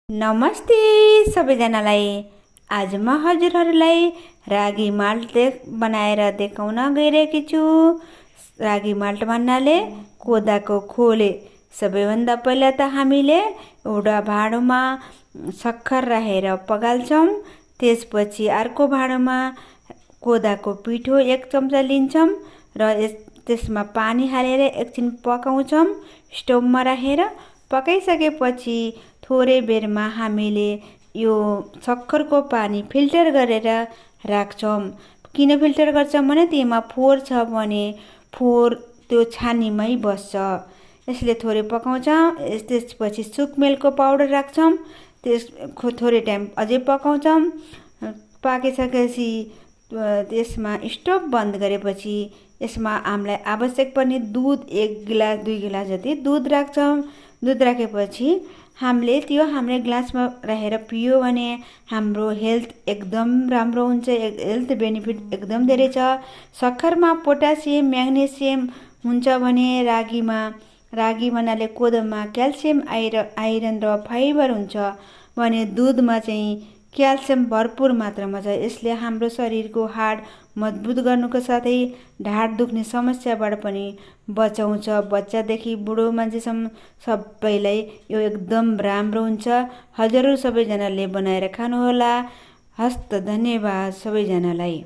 नमस्ते सबैजनालाई। आज म हजुरहरूलाई रागी माल्ट बनाएर देखाउन गइरहेकी छु। रागी माल्ट भन्नाले कोदाको खोले। सबैभन्दा पहिला त हामीले एउटा भाँडोमा सक्खर राखेर पगाल्छौँ। त्यसपछि अर्को भाँडोमा कोदाको पिठो 1 चम्चा लिन्छौँ र त्यसमा पानी हालेर एकछिन पकाउँछौँ स्टोभमा राखेर। पकाइसकेपछि थोरै बेरमा हामीले यो सक्खरको पानी फिल्टर गरेर राख्छौँ। किन फिल्टर गर्छौँ भने त्यसमा फोहोर छ भने फोहोर त्यो छानीमै बस्छ। यसले थोरै पकाउँछौँ। त्यसपछि सुकमेलको पाउडर राख्छौँ। त्यसको थोरै टाइम अझै पकाउँछौँ। पाकिसकेपछि त्यसमा स्टोभ बन्द गरेपछि यसमा हामीलाई आवश्यक पर्ने दुध 1 गिलास 2 गिलास जति दुध राख्छौँ। दुध राखेपछि हामीले त्यो हाम्रो ग्लासमा राखेर पियो भने हाम्रो हेल्थ एकदम राम्रो हुन्छ। हेल्थ बेनिफिट एकदम धेरै छ। सक्खरमा पोटासियम म्याग्नेसियम हुन्छ भने रागी भन्नाले कोदोमा क्याल्सियम आइरन र फाइबर हुन्छ भने दुधमा चाहिँ क्याल्सियम भरपुर मात्रामा छ। यसले हाम्रो शरीरको हाड मजबुत गर्नुको साथै ढाड दुख्ने समस्याबाट पनि बचाउँछ। बच्चादेखि बुढो मान्छेसम्म सबैलाई यो एकदम राम्रो हुन्छ। हजुरहरू सबैजनाले बनाएर खानुहोला। हस्त धन्यवाद सबैजनालाई।